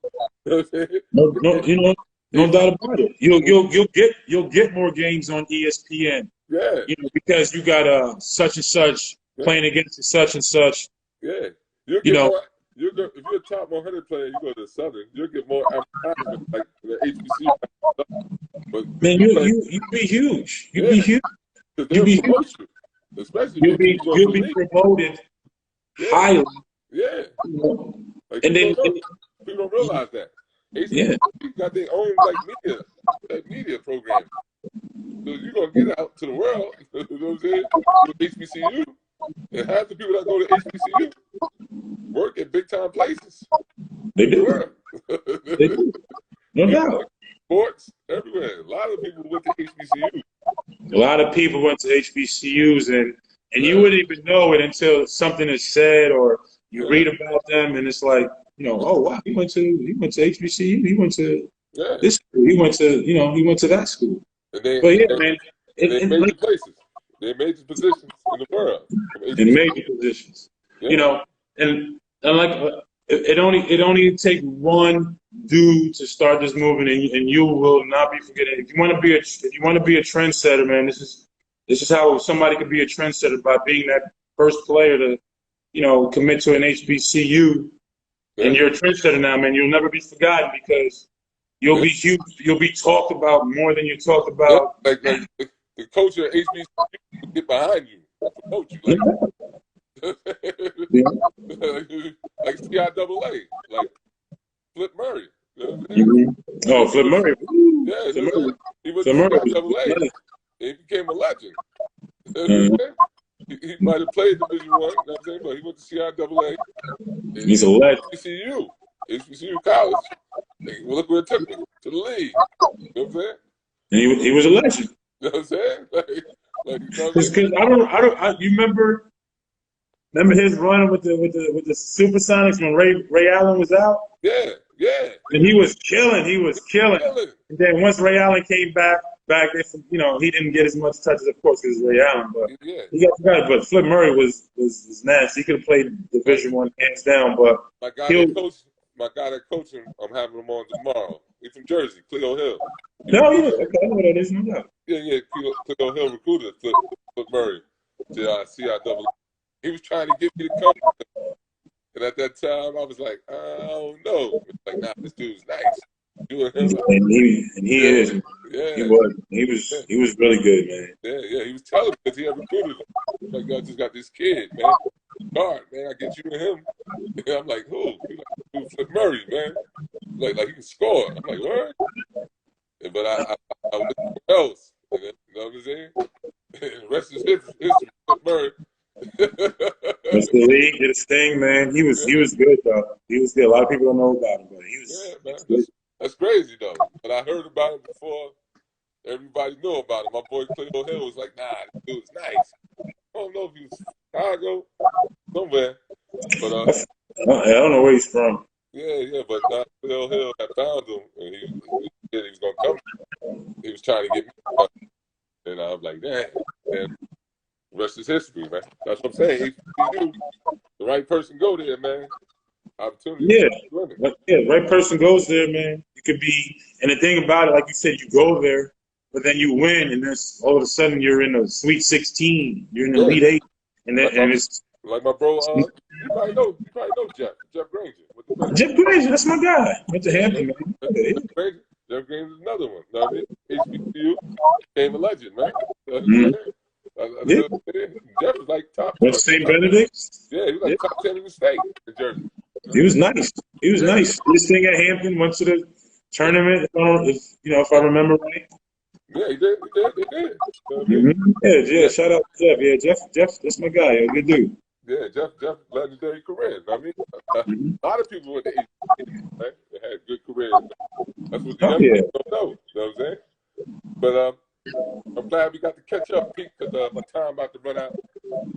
No doubt about it. You'll get more games on ESPN. Yeah. Because you got such and such playing against such and such. Yeah. You'll get more. If you're a top 100 player, you go to Southern, you'll get more advertisement like the HBCU. But man, you'd be huge. You'd be huge. You'd be huge. Especially if you go to you'll the be league. promoted Yeah. highly. Yeah. Like, And then people don't realize that. HBCU got their own media program. So you're gonna get out to the world, you know what I'm saying? With HBCU. And half the people that go to HBCU work at big time places. They do. The They do. No doubt. Sports everywhere. A lot of people went to HBCU. A lot of people went to HBCUs, and you wouldn't even know it until something is said or you read about them, and it's like, oh wow, he went to HBCU, he went to this school, he went to that school. But yeah, man, they major places, they major positions in the world, in major positions, and like it only take one dude to start this movement, and you will not be forgetting. If you want to be a trendsetter, man, this is how somebody could be a trendsetter, by being that first player to commit to an HBCU, and you're a trendsetter now, man. You'll never be forgotten, because you'll be huge. You'll be talked about more than you talked about. Like the coach at HBCU will get behind you and promote you. Like CIAA, like Flip Murray. Oh, Flip Murray. Yeah, Flip Murray. He went to CIAA. He became a legend. He might have played Division I, you know what I'm saying? But he went to CIAA. He's a legend. HBCU college. Well, look where it took him, to the league. You know what I'm saying? And he was a legend. You know what I'm saying? Because you remember his run with the Supersonics when Ray Allen was out? Yeah. And he was killing. And then once Ray Allen came back, he didn't get as much touches, of course, because Ray Allen. But he got forgotten. But Flip Murray was nasty. He could have played Division I hands down. But my guy that coached him, I'm having him on tomorrow. He's from Jersey, Cleo Hill. Okay, I know that is, no doubt. Yeah, Cleo Hill recruited Flip Murray to CIAA. He was trying to get me to come, and at that time I was like, I don't know. Like, nah, this dude's nice. You and him, and he is. Yeah, he was really good, man. Yeah, he was telling me, because he had recruited him. Like, I just got this kid, man. Guard, man, I get you and him. And I'm like, who? He's like, Flip Murray, man. Like he can score. I'm like, what? But I went somewhere else. You know what I'm saying? And the rest is history. Flip Murray. Mr. Lee did his thing, man. He was good, though. He was good. A lot of people don't know about him, but he was. Yeah, man. That's crazy, though. But I heard about him before everybody knew about him. My boy Cleo Hill was like, nah, this dude's nice. I don't know if he was Chicago, somewhere. But I don't know where he's from. Yeah, but Cleo Hill had found him, and he said he was gonna come. He was trying to get me, and I was like, damn. And the rest is history, man. That's what I'm saying. The right person go there, man. Opportunity. Yeah, right person goes there, man. You could be, and the thing about it, like you said, you go there, but then you win, and then all of a sudden you're in the Sweet 16, you're in the Elite 8, and it's like my bro. You probably know Jeff Granger. Jeff Granger, that's my guy. Went to Hampton, man. Jeff Granger is another one. You know what I mean? HBCU became a legend, man. Jeff was like top. Went to St. Benedict's. Yeah, he was like top 10 in the state in Jersey. He was nice. This thing at Hampton, went to the tournament, if I remember right. Yeah, he did. Yeah, shout out to Jeff. Yeah, Jeff, that's my guy. A good dude. Yeah, Jeff, legendary career. I mean, a lot of people went to HBCU, right? They had good careers. That's what the young people don't know. You know what I'm saying? But I'm glad we got to catch up, Pete, because my time about to run out.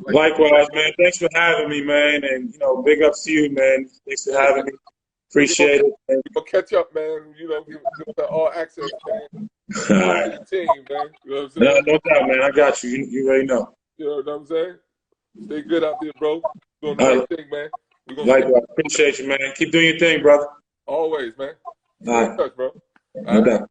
Likewise, man. Thanks for having me, man. And, big ups to you, man. Thanks for having me. Appreciate it. Man. We'll catch up, man. Give us all access, man. All right. Team, man. You know what I'm saying? No doubt, man. I got you. You already know. You know what I'm saying? Stay good out there, bro. Doing the right thing, man. Likewise. Appreciate you, man. Keep doing your thing, brother. Always, man. All right. Touch, bro. No doubt.